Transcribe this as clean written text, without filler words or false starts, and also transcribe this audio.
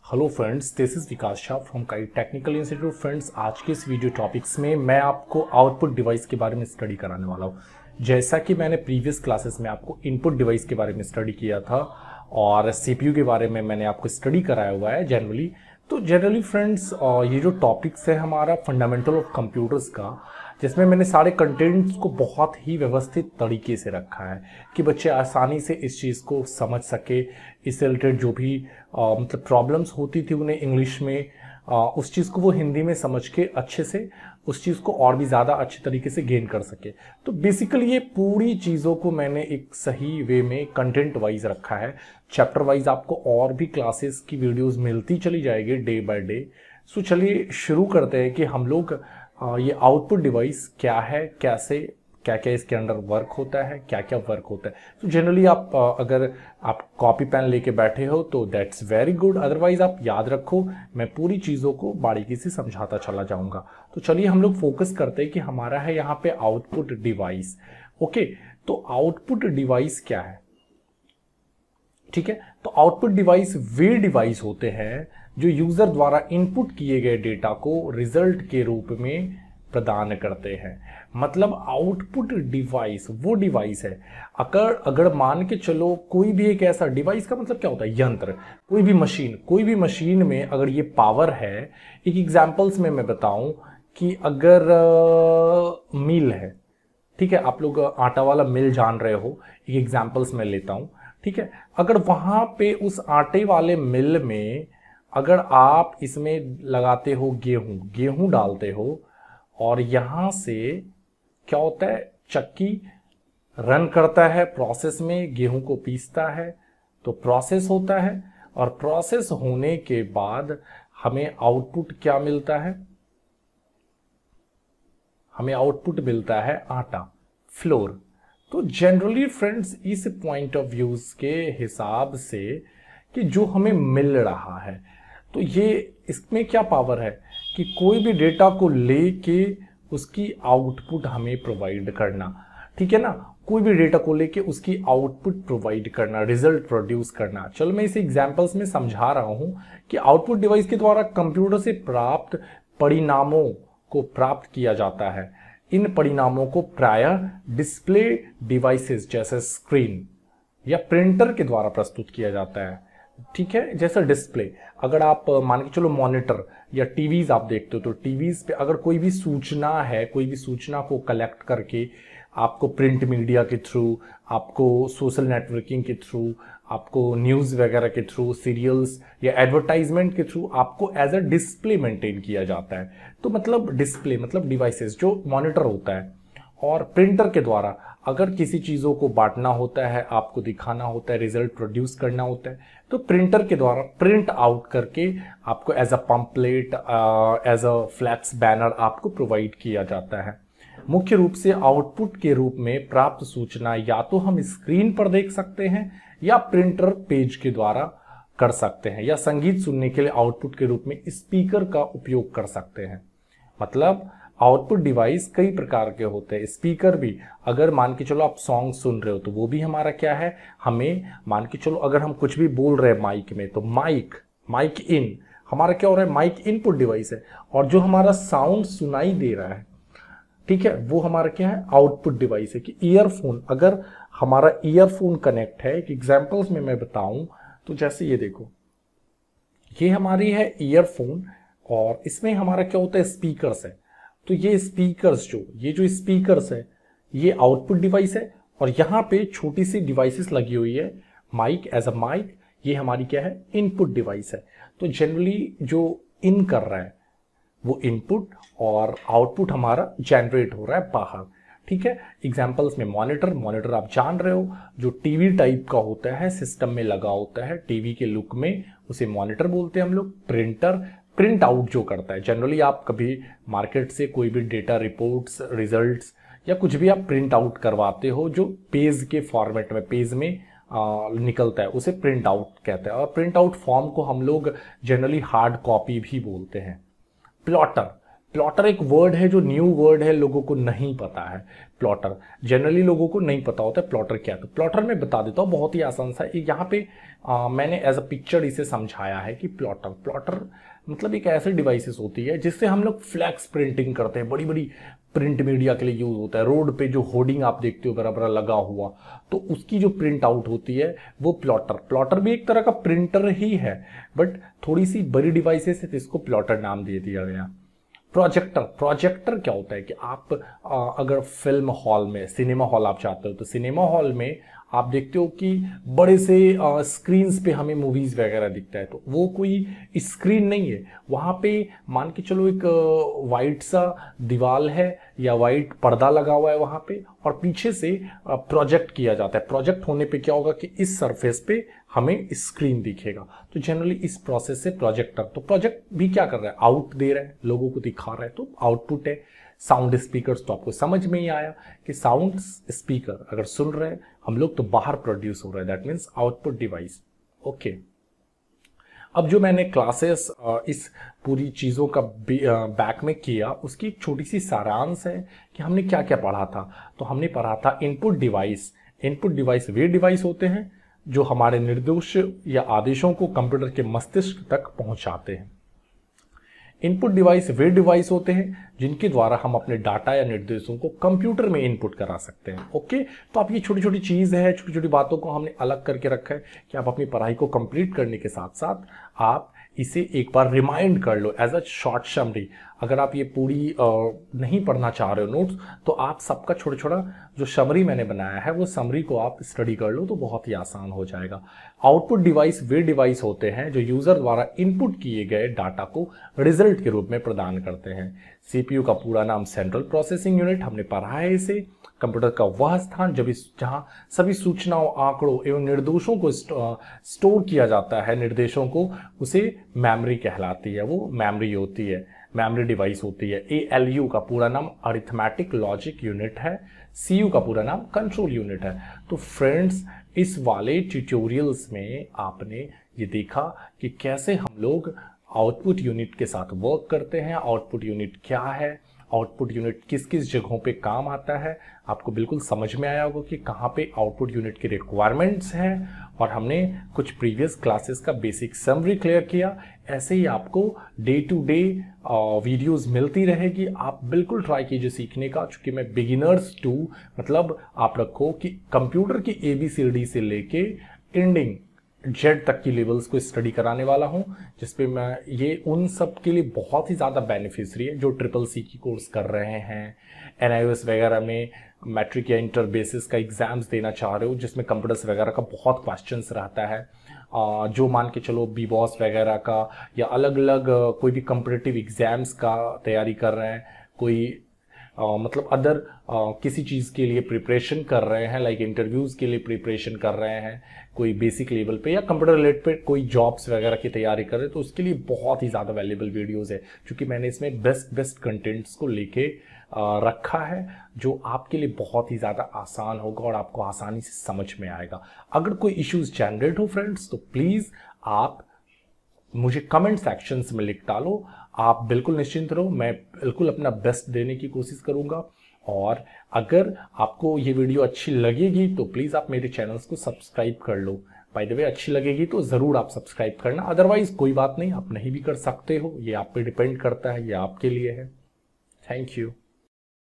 Hello friends, this is Vikas Shah from kite technical institute. Friends, आज के इस video topics में मैं आपको आउटपुट डिवाइस के बारे में स्टडी कराने वाला हूँ। जैसा कि मैंने प्रीवियस क्लासेस में आपको इनपुट डिवाइस के बारे में स्टडी किया था और सीपीयू के बारे में मैंने आपको स्टडी कराया हुआ है जनरली। तो जनरली फ्रेंड्स, ये जो टॉपिक्स है हमारा फंडामेंटल ऑफ कंप्यूटर्स का, जिसमें मैंने सारे कंटेंट्स को बहुत ही व्यवस्थित तरीके से रखा है कि बच्चे आसानी से इस चीज़ को समझ सके। इससे रिलेटेड जो भी मतलब प्रॉब्लम्स होती थी उन्हें इंग्लिश में, उस चीज़ को वो हिंदी में समझ के अच्छे से उस चीज़ को और भी ज़्यादा अच्छे तरीके से गेन कर सके। तो बेसिकली ये पूरी चीज़ों को मैंने एक सही वे में कंटेंट वाइज रखा है। चैप्टर वाइज आपको और भी क्लासेस की वीडियोस मिलती चली जाएगी डे बाय डे। सो चलिए शुरू करते हैं कि हम लोग ये आउटपुट डिवाइस क्या है, कैसे क्या क्या इसके अंदर वर्क होता है, क्या क्या वर्क होता है। तो जनरली आप अगर आप कॉपी पेन लेके बैठे हो तो दैट्स वेरी गुड, अदरवाइज आप याद रखो, मैं पूरी चीज़ों को बारीकी से समझाता चला जाऊंगा। तो चलिए हम लोग फोकस करते हैं कि हमारा है यहाँ पे आउटपुट डिवाइस। ओके, तो आउटपुट डिवाइस क्या है? ठीक है, तो आउटपुट डिवाइस वे डिवाइस होते हैं जो यूजर द्वारा इनपुट किए गए डेटा को रिजल्ट के रूप में प्रदान करते हैं। मतलब आउटपुट डिवाइस वो डिवाइस है, अगर मान के चलो कोई भी एक ऐसा डिवाइस का मतलब क्या होता है, यंत्र, कोई भी मशीन में अगर ये पावर है। एक एग्जांपल्स में मैं बताऊं कि अगर मिल है, ठीक है, आप लोग आटा वाला मिल जान रहे हो, एक एग्जांपल्स में लेता हूं, ठीक है। अगर वहां पे उस आटे वाले मिल में अगर आप इसमें लगाते हो गेहूं डालते हो और यहां से क्या होता है, चक्की रन करता है, प्रोसेस में गेहूं को पीसता है, तो प्रोसेस होता है। और प्रोसेस होने के बाद हमें आउटपुट क्या मिलता है? हमें आउटपुट मिलता है आटा, फ्लोर। तो जनरली फ्रेंड्स, इस पॉइंट ऑफ व्यूज के हिसाब से कि जो हमें मिल रहा है, तो ये इसमें क्या पावर है कि कोई भी डेटा को लेके उसकी आउटपुट हमें प्रोवाइड करना, ठीक है ना, कोई भी डेटा को लेके उसकी आउटपुट प्रोवाइड करना, रिजल्ट प्रोड्यूस करना। चलो मैं इसे एग्जांपल्स में समझा रहा हूं कि आउटपुट डिवाइस के द्वारा कंप्यूटर से प्राप्त परिणामों को प्राप्त किया जाता है। इन परिणामों को प्रायः डिस्प्ले डिवाइसेस जैसे स्क्रीन या प्रिंटर के द्वारा प्रस्तुत किया जाता है, ठीक है। जैसा डिस्प्ले, अगर आप मान के चलो मॉनिटर या टीवीज आप देखते हो, तो टीवीज पे अगर कोई भी सूचना है, कोई भी सूचना को कलेक्ट करके आपको प्रिंट मीडिया के थ्रू, आपको सोशल नेटवर्किंग के थ्रू, आपको न्यूज़ वगैरह के थ्रू, सीरियल्स या एडवर्टाइजमेंट के थ्रू आपको एज अ डिस्प्ले मेंटेन किया जाता है। तो मतलब डिस्प्ले मतलब डिवाइसेस जो मॉनिटर होता है। और प्रिंटर के द्वारा अगर किसी चीज़ों को बांटना होता है, आपको दिखाना होता है, रिजल्ट प्रोड्यूस करना होता है, तो प्रिंटर के द्वारा प्रिंट आउट करके आपको as a pamphlet, as a flex banner आपको प्रोवाइड किया जाता है। मुख्य रूप से आउटपुट के रूप में प्राप्त सूचना या तो हम स्क्रीन पर देख सकते हैं या प्रिंटर पेज के द्वारा कर सकते हैं, या संगीत सुनने के लिए आउटपुट के रूप में स्पीकर का उपयोग कर सकते हैं। मतलब आउटपुट डिवाइस कई प्रकार के होते हैं। स्पीकर भी, अगर मान के चलो आप सॉन्ग सुन रहे हो तो वो भी हमारा क्या है, हमें मान के चलो अगर हम कुछ भी बोल रहे हैं माइक में, तो माइक इन हमारा क्या हो रहा है, माइक इनपुट डिवाइस है। और जो हमारा साउंड सुनाई दे रहा है, ठीक है, वो हमारा क्या है, आउटपुट डिवाइस है। कि ईयरफोन, अगर हमारा ईयरफोन कनेक्ट है, एक एग्जांपल्स में मैं बताऊं तो जैसे ये देखो, ये हमारी है ईयरफोन और इसमें हमारा क्या होता है, स्पीकर्स है। तो ये स्पीकर्स, ये जो स्पीकर्स है, ये आउटपुट डिवाइस है। और यहाँ पे छोटी सी डिवाइसेस लगी हुई है, माइक एज अ माइक, ये हमारी क्या है, इनपुट डिवाइस है। तो जनरली जो इन कर रहा है वो इनपुट, और आउटपुट हमारा जनरेट हो रहा है बाहर, ठीक है। एग्जांपल्स में मॉनिटर आप जान रहे हो, जो टीवी टाइप का होता है, सिस्टम में लगा होता है, टीवी के लुक में, उसे मॉनिटर बोलते हैं हम लोग। प्रिंटर प्रिंट आउट जो करता है, जनरली आप कभी मार्केट से कोई भी डेटा, रिपोर्ट्स, रिजल्ट्स या कुछ भी आप प्रिंट आउट करवाते हो, जो पेज के फॉर्मेट में, पेज में निकलता है, उसे प्रिंट आउट कहते हैं। और प्रिंट आउट फॉर्म को हम लोग जनरली हार्ड कॉपी भी बोलते हैं। प्लॉटर प्लॉटर एक वर्ड है जो न्यू वर्ड है, लोगों को नहीं पता है। प्लॉटर जनरली लोगों को नहीं पता होता है प्लॉटर क्या। तो प्लॉटर मैं बता देता हूँ, बहुत ही आसान सा। यहाँ पे मैंने एज अ पिक्चर इसे समझाया है कि प्लॉटर मतलब एक ऐसी डिवाइसेस होती है जिससे हम लोग फ्लैक्स प्रिंटिंग करते हैं, बड़ी बड़ी प्रिंट मीडिया के लिए यूज होता है। रोड पे जो होर्डिंग आप देखते हो बराबर लगा हुआ, तो उसकी जो प्रिंट आउट होती है वो प्लॉटर भी एक तरह का प्रिंटर ही है, बट थोड़ी सी बड़ी डिवाइसेस है तो इसको प्लॉटर नाम दे दिया गया। प्रोजेक्टर क्या होता है कि आप अगर फिल्म हॉल में, सिनेमा हॉल आप चाहते हो, तो सिनेमा हॉल में आप देखते हो कि बड़े से स्क्रीन्स पे हमें मूवीज वगैरह दिखता है, तो वो कोई स्क्रीन नहीं है। वहाँ पे मान के चलो एक वाइट सा दीवार है या वाइट पर्दा लगा हुआ है वहाँ पे, और पीछे से प्रोजेक्ट किया जाता है। प्रोजेक्ट होने पे क्या होगा कि इस सरफेस पे हमें स्क्रीन दिखेगा। तो जनरली इस प्रोसेस से प्रोजेक्टर, तो प्रोजेक्ट भी क्या कर रहा है, आउट दे रहा है, लोगों को दिखा रहा है, तो आउटपुट है। साउंड स्पीकर्स, तो आपको समझ में ही आया कि साउंड स्पीकर अगर सुन रहे हैं हम लोग तो बाहर प्रोड्यूस हो रहा है, that means output device. Okay, अब जो मैंने क्लासेस इस पूरी चीज़ों का बैक में किया, उसकी एक छोटी सी सारांश है कि हमने क्या क्या पढ़ा था। तो हमने पढ़ा था इनपुट डिवाइस। इनपुट डिवाइस वे डिवाइस होते हैं जो हमारे निर्देश या आदेशों को कंप्यूटर के मस्तिष्क तक पहुंचाते हैं। इनपुट डिवाइस वे डिवाइस होते हैं जिनके द्वारा हम अपने डाटा या निर्देशों को कंप्यूटर में इनपुट करा सकते हैं। ओके, तो आप ये छोटी छोटी चीज़ है, छोटी छोटी बातों को हमने अलग करके रखा है कि आप अपनी पढ़ाई को कंप्लीट करने के साथ साथ आप इसे एक बार रिमाइंड कर लो एज अ शॉर्ट समरी। अगर आप ये पूरी नहीं पढ़ना चाह रहे हो नोट्स, तो आप सबका छोटा छोटा जो समरी मैंने बनाया है वो समरी को आप स्टडी कर लो तो बहुत ही आसान हो जाएगा। आउटपुट डिवाइस वे डिवाइस होते हैं जो यूजर द्वारा इनपुट किए गए डाटा को रिजल्ट के रूप में प्रदान करते हैं। सीपीयू का पूरा नाम सेंट्रल प्रोसेसिंग यूनिट, हमने पढ़ा है इसे। कंप्यूटर का वह स्थान जहां सभी सूचनाओं, आंकड़ों एवं निर्देशों को स्टोर किया जाता है, निर्देशों को, उसे मेमोरी कहलाती है, वो मेमोरी होती है, मेमोरी डिवाइस होती है। ALU का पूरा नाम अरिथमेटिक लॉजिक यूनिट है। CU का पूरा नाम कंट्रोल यूनिट है। तो फ्रेंड्स, इस वाले ट्यूटोरियल्स में आपने ये देखा कि कैसे हम लोग आउटपुट यूनिट के साथ वर्क करते हैं। आउटपुट यूनिट क्या है, आउटपुट यूनिट किस किस जगहों पे काम आता है, आपको बिल्कुल समझ में आया होगा कि कहाँ पे आउटपुट यूनिट की रिक्वायरमेंट्स हैं, और हमने कुछ प्रीवियस क्लासेस का बेसिक समरी क्लियर किया। ऐसे ही आपको डे टू डे वीडियोस मिलती रहेगी। आप बिल्कुल ट्राई कीजिए सीखने का, चूंकि मैं बिगिनर्स टू मतलब आप रखो कि कंप्यूटर की ABCD से लेके एंडिंग जेड तक की लेवल्स को स्टडी कराने वाला हूं, जिसपे मैं ये उन सब के लिए बहुत ही ज़्यादा बेनिफिशियरी है जो CCC की कोर्स कर रहे हैं, NIOS वगैरह में मैट्रिक या इंटर बेसिस का एग्जाम्स देना चाह रहे हो जिसमें कंप्यूटर्स वगैरह का बहुत क्वेश्चंस रहता है, जो मान के चलो BBOS वगैरह का या अलग अलग कोई भी कम्पिटिटिव एग्जाम्स का तैयारी कर रहे हैं, कोई मतलब अदर किसी चीज़ के लिए प्रिपरेशन कर रहे हैं, लाइक इंटरव्यूज़ के लिए प्रिपरेशन कर रहे हैं, कोई बेसिक लेवल पे या कंप्यूटर रिलेटेड कोई जॉब्स वगैरह की तैयारी कर रहे हैं, तो उसके लिए बहुत ही ज़्यादा वैल्यूबल वीडियोज़ है, क्योंकि मैंने इसमें बेस्ट कंटेंट्स को लेके रखा है जो आपके लिए बहुत ही ज़्यादा आसान होगा और आपको आसानी से समझ में आएगा। अगर कोई इश्यूज जनरेट हो फ्रेंड्स, तो प्लीज़ आप मुझे कमेंट सेक्शंस में लिख डालो। आप बिल्कुल निश्चिंत रहो, मैं बिल्कुल अपना बेस्ट देने की कोशिश करूंगा। और अगर आपको ये वीडियो अच्छी लगेगी तो प्लीज़ आप मेरे चैनल्स को सब्सक्राइब कर लो। बाय द वे, अच्छी लगेगी तो ज़रूर आप सब्सक्राइब करना, अदरवाइज कोई बात नहीं, आप नहीं भी कर सकते हो, ये आप पे डिपेंड करता है, ये आपके लिए है। Thank you.